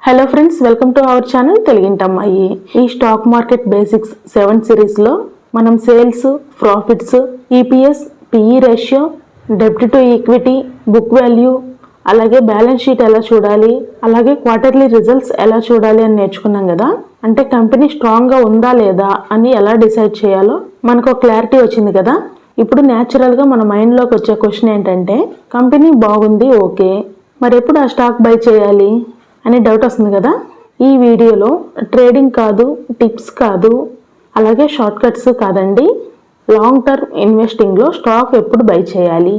Hello friends, welcome to our channel తెలుగింటమ్మాయి. ఈ stock market basics 7 సిరీస్లో మనం sales, profits, EPS, PE ratio, డెబ్ట్ టు ఈక్విటీ, బుక్ వాల్యూ, అలాగే బ్యాలెన్స్ షీట్ ఎలా చూడాలి, అలాగే క్వార్టర్లీ రిజల్ట్స్ ఎలా చూడాలి అని నేర్చుకున్నాం కదా. అంటే కంపెనీ స్ట్రాంగ్గా ఉందా లేదా అని ఎలా డిసైడ్ చేయాలో మనకు ఒక క్లారిటీ వచ్చింది కదా. ఇప్పుడు న్యాచురల్గా మన మైండ్లోకి వచ్చే క్వశ్చన్ ఏంటంటే, కంపెనీ బాగుంది, ఓకే, మరి ఎప్పుడు ఆ స్టాక్ బై చేయాలి అనే డౌట్ వస్తుంది కదా. ఈ వీడియోలో ట్రేడింగ్ కాదు, టిప్స్ కాదు, అలాగే షార్ట్ కట్స్ కాదండి, లాంగ్ టర్మ్ ఇన్వెస్టింగ్లో స్టాక్ ఎప్పుడు బై చేయాలి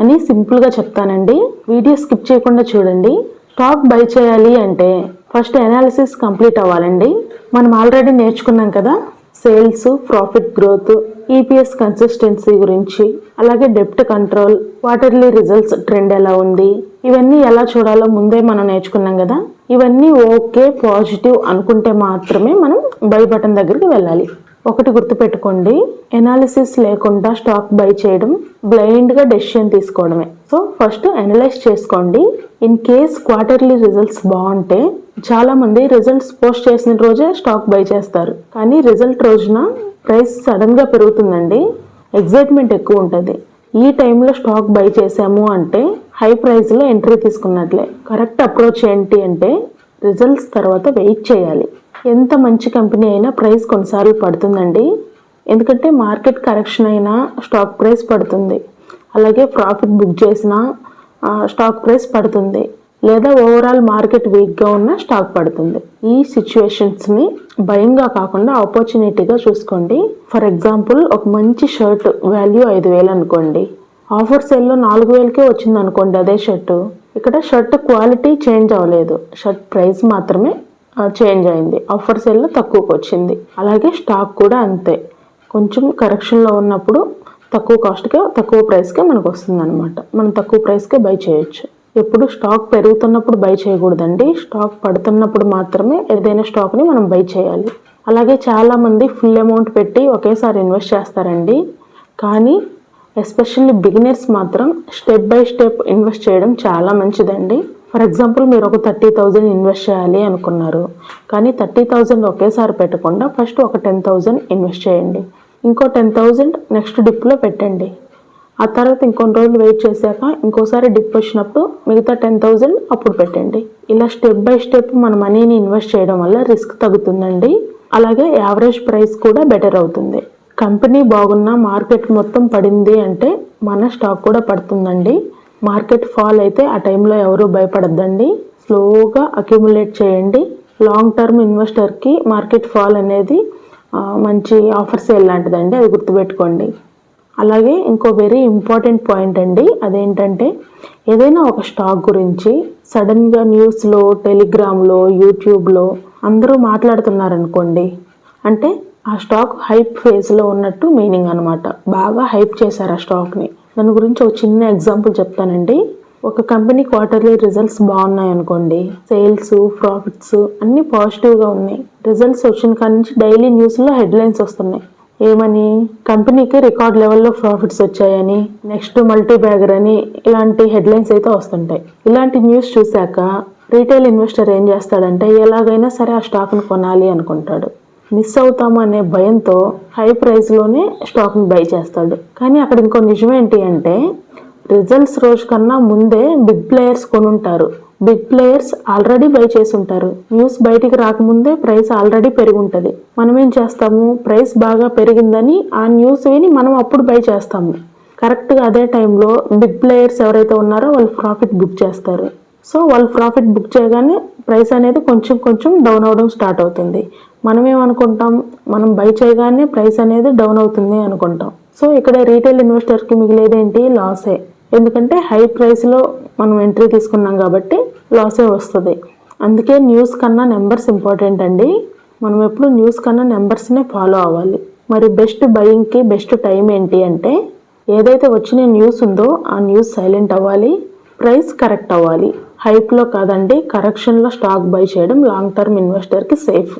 అని సింపుల్గా చెప్తానండి. వీడియో స్కిప్ చేయకుండా చూడండి. స్టాక్ బై చేయాలి అంటే ఫస్ట్ అనాలిసిస్ కంప్లీట్ అవ్వాలండి. మనం ఆల్రెడీ నేర్చుకున్నాం కదా, sales, profit growth, EPS consistency గురించి, అలాగే డెప్ట్ కంట్రోల్, క్వార్టర్లీ రిజల్ట్స్ ట్రెండ్ ఎలా ఉంది, ఇవన్నీ ఎలా చూడాలో ముందే మనం నేర్చుకున్నాం కదా. ఇవన్నీ ఓకే, పాజిటివ్ అనుకుంటే మాత్రమే మనం బై బటన్ దగ్గరికి వెళ్ళాలి. ఒకటి గుర్తుపెట్టుకోండి, ఎనాలిసిస్ లేకుండా స్టాక్ బై చేయడం బ్లైండ్గా డెసిషన్ తీసుకోవడమే. సో ఫస్ట్ అనలైజ్ చేసుకోండి. ఇన్ కేస్ క్వార్టర్లీ రిజల్ట్స్ బాగుంటే చాలా మంది రిజల్ట్స్ పోస్ట్ చేసిన రోజే స్టాక్ బై చేస్తారు, కానీ రిజల్ట్ రోజున ప్రైస్ సడన్గా పెరుగుతుందండి, ఎగ్జైట్మెంట్ ఎక్కువ ఉంటుంది. ఈ టైంలో స్టాక్ బై చేసాము అంటే హై ప్రైస్లో ఎంట్రీ తీసుకున్నట్లే. కరెక్ట్ అప్రోచ్ ఏంటి అంటే రిజల్ట్స్ తర్వాత వెయిట్ చేయాలి. ఎంత మంచి కంపెనీ అయినా ప్రైస్ కొన్నిసార్లు పడుతుందండి, ఎందుకంటే మార్కెట్ కరెక్షన్ అయినా స్టాక్ ప్రైస్ పడుతుంది, అలాగే ప్రాఫిట్ బుక్ చేసినా స్టాక్ ప్రైస్ పడుతుంది, లేదా ఓవరాల్ మార్కెట్ వీక్గా ఉన్న స్టాక్ పడుతుంది. ఈ సిచ్యువేషన్స్ని భయంగా కాకుండా ఆపర్చునిటీగా చూసుకోండి. ఫర్ ఎగ్జాంపుల్, ఒక మంచి షర్ట్ వాల్యూ 5,000 అనుకోండి, ఆఫర్ సేల్లో 4,000కే వచ్చింది అనుకోండి అదే షర్టు. ఇక్కడ షర్ట్ క్వాలిటీ చేంజ్ అవ్వలేదు, షర్ట్ ప్రైస్ మాత్రమే చేంజ్ అయింది, ఆఫర్ సేల్లో తక్కువకి వచ్చింది. అలాగే స్టాక్ కూడా అంతే, కొంచెం కరెక్షన్లో ఉన్నప్పుడు తక్కువ కాస్ట్గా తక్కువ ప్రైస్కే మనకు వస్తుంది అనమాట. మనం తక్కువ ప్రైస్కే బై చేయొచ్చు. ఎప్పుడు స్టాక్ పెరుగుతున్నప్పుడు బై చేయకూడదండి, స్టాక్ పడుతున్నప్పుడు మాత్రమే ఏదైనా స్టాక్ని మనం బై చేయాలి. అలాగే చాలామంది ఫుల్ అమౌంట్ పెట్టి ఒకేసారి ఇన్వెస్ట్ చేస్తారండి, కానీ ఎస్పెషల్లీ బిగినర్స్ మాత్రం స్టెప్ బై స్టెప్ ఇన్వెస్ట్ చేయడం చాలా మంచిదండి. ఫర్ ఎగ్జాంపుల్, మీరు ఒక 30,000 ఇన్వెస్ట్ చేయాలి అనుకున్నారు, కానీ 30,000 ఒకేసారి పెట్టకుండా ఫస్ట్ ఒక 10,000 ఇన్వెస్ట్ చేయండి, ఇంకో 10,000 నెక్స్ట్ డిప్లో పెట్టండి, ఆ తర్వాత ఇంకొన్ని రోజులు వెయిట్ చేశాక ఇంకోసారి డిప్ వచ్చినప్పుడు మిగతా 10,000 అప్పుడు పెట్టండి. ఇలా స్టెప్ బై స్టెప్ మన మనీని ఇన్వెస్ట్ చేయడం వల్ల రిస్క్ తగ్గుతుందండి, అలాగే యావరేజ్ ప్రైస్ కూడా బెటర్ అవుతుంది. కంపెనీ బాగున్నా మార్కెట్ మొత్తం పడింది అంటే మన స్టాక్ కూడా పడుతుందండి. మార్కెట్ ఫాల్ అయితే ఆ టైంలో ఎవరు భయపడద్దండి, స్లోగా అక్యుములేట్ చేయండి. లాంగ్ టర్మ్ ఇన్వెస్టర్కి మార్కెట్ ఫాల్ అనేది మంచి ఆఫర్ సేల్ లాంటిదండి, అది గుర్తుపెట్టుకోండి. అలాగే ఇంకో వెరీ ఇంపార్టెంట్ పాయింట్ అండి, అదేంటంటే ఏదైనా ఒక స్టాక్ గురించి సడన్గా న్యూస్లో, టెలిగ్రామ్లో, యూట్యూబ్లో అందరూ మాట్లాడుతున్నారనుకోండి, అంటే ఆ స్టాక్ హైప్ ఫేజ్లో ఉన్నట్టు మీనింగ్ అనమాట. బాగా హైప్ చేశారు ఆ స్టాక్ని. దాని గురించి ఒక చిన్న ఎగ్జాంపుల్ చెప్తానండి. ఒక కంపెనీ క్వార్టర్లీ రిజల్ట్స్ బాగున్నాయి అనుకోండి, సేల్స్, ప్రాఫిట్స్ అన్నీ పాజిటివ్గా ఉన్నాయి. రిజల్ట్స్ వచ్చిన కాడి నుంచి డైలీ న్యూస్లో హెడ్లైన్స్ వస్తున్నాయి, ఏమని, కంపెనీకి రికార్డ్ లెవెల్లో ప్రాఫిట్స్ వచ్చాయని, నెక్స్ట్ మల్టీ బ్యాగర్ అని, ఇలాంటి హెడ్లైన్స్ అయితే వస్తుంటాయి. ఇలాంటి న్యూస్ చూశాక రీటైల్ ఇన్వెస్టర్ ఏం చేస్తాడంటే ఎలాగైనా సరే ఆ స్టాక్ను కొనాలి అనుకుంటాడు. మిస్ అవుతాము అనే భయంతో హై ప్రైస్లోనే స్టాక్ని బై చేస్తాడు. కానీ అక్కడ ఇంకో నిజం ఏంటి అంటే రిజల్ట్స్ రోజు కన్నా ముందే బిగ్ ప్లేయర్స్ కొనుంటారు, బిగ్ ప్లేయర్స్ ఆల్రెడీ బై చేసి ఉంటారు. న్యూస్ బయటికి రాకముందే ప్రైస్ ఆల్రెడీ పెరిగి ఉంటుంది. మనం ఏం చేస్తాము, ప్రైస్ బాగా పెరిగిందని ఆ న్యూస్ విని మనం అప్పుడు బై చేస్తాము. కరెక్ట్గా అదే టైంలో బిగ్ ప్లేయర్స్ ఎవరైతే ఉన్నారో వాళ్ళు ప్రాఫిట్ బుక్ చేస్తారు. సో వాళ్ళు ప్రాఫిట్ బుక్ చేయగానే ప్రైస్ అనేది కొంచెం కొంచెం డౌన్ అవ్వడం స్టార్ట్ అవుతుంది. మనం ఏమనుకుంటాం, మనం బై చేయగానే ప్రైస్ అనేది డౌన్ అవుతుంది అనుకుంటాం. సో ఇక్కడ రీటైల్ ఇన్వెస్టర్కి మిగిలేదేంటి, లాసే. ఎందుకంటే హై ప్రైస్లో మనం ఎంట్రీ తీసుకున్నాం కాబట్టి లాసే వస్తుంది. అందుకే న్యూస్ కన్నా నెంబర్స్ ఇంపార్టెంట్ అండి. మనం ఎప్పుడు న్యూస్ కన్నా నెంబర్స్నే ఫాలో అవ్వాలి. మరి బెస్ట్ బయింగ్కి బెస్ట్ టైం ఏంటి అంటే ఏదైతే వచ్చిన న్యూస్ ఉందో ఆ న్యూస్ సైలెంట్ అవ్వాలి, ప్రైస్ కరెక్ట్ అవ్వాలి. హైప్లో కాదండి, కరెక్షన్లో స్టాక్ బై చేయడం లాంగ్ టర్మ్ ఇన్వెస్టర్కి సేఫ్.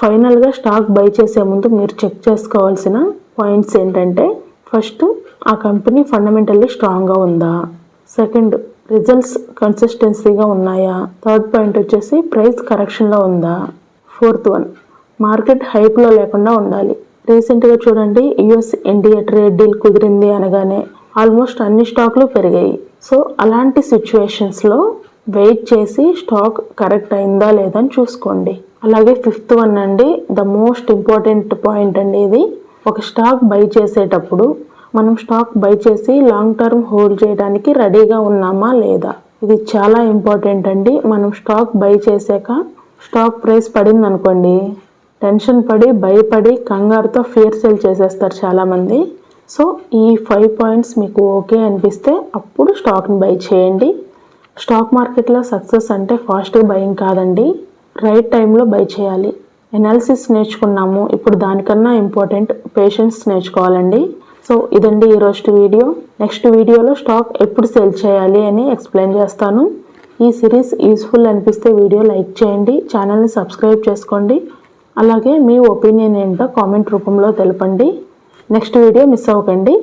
ఫైనల్గా స్టాక్ బై చేసే ముందు మీరు చెక్ చేసుకోవాల్సిన పాయింట్స్ ఏంటంటే, ఫస్ట్ ఆ కంపెనీ ఫండమెంటల్లీ స్ట్రాంగ్గా ఉందా, సెకండ్ రిజల్ట్స్ కన్సిస్టెన్సీగా ఉన్నాయా? థర్డ్ పాయింట్ వచ్చేసి ప్రైస్ కరెక్షన్లో ఉందా? ఫోర్త్ వన్, మార్కెట్ హైప్లో లేకుండా ఉండాలి. రీసెంట్గా చూడండి, యుఎస్ ఇండియా ట్రేడ్ డీల్ కుదిరింది అనగానే ఆల్మోస్ట్ అన్ని స్టాక్లు పెరిగాయి. సో అలాంటి సిచ్యువేషన్స్లో వెయిట్ చేసి స్టాక్ కరెక్ట్ అయిందా లేదని చూసుకోండి. అలాగే ఫిఫ్త్ వన్ అండి, ద మోస్ట్ ఇంపార్టెంట్ పాయింట్ అండి ఇది. ఒక స్టాక్ బై చేసేటప్పుడు మనం స్టాక్ బై చేసి లాంగ్ టర్మ్ హోల్డ్ చేయడానికి రెడీగా ఉన్నామా లేదా? ఇది చాలా ఇంపార్టెంట్ అండి. మనం స్టాక్ బై చేసాక స్టాక్ ప్రైస్ పడింది అనుకోండి, టెన్షన్ పడి భయపడి కంగారుతో ఫియర్ సేల్ చేసేస్తారు చాలామంది. సో ఈ 5 పాయింట్స్ మీకు ఓకే అనిపిస్తే అప్పుడు స్టాక్ని బై చేయండి. స్టాక్ మార్కెట్లో సక్సెస్ అంటే ఫాస్ట్గా బయింగ్ కాదండి, రైట్ టైంలో బై చేయాలి. ఎనాలిసిస్ నేర్చుకున్నాము, ఇప్పుడు దానికన్నా ఇంపార్టెంట్ పేషెన్స్ నేర్చుకోవాలండి. సో ఇదండి ఈరోజు వీడియో. నెక్స్ట్ వీడియోలో స్టాక్ ఎప్పుడు సేల్ చేయాలి అని ఎక్స్ప్లెయిన్ చేస్తాను. ఈ సిరీస్ యూస్ఫుల్ అనిపిస్తే వీడియో లైక్ చేయండి, ఛానల్ని సబ్స్క్రైబ్ చేసుకోండి. అలాగే మీ ఒపీనియన్ ఏంటో కామెంట్ రూపంలో తెలపండి. నెక్స్ట్ వీడియో మిస్ అవ్వకండి.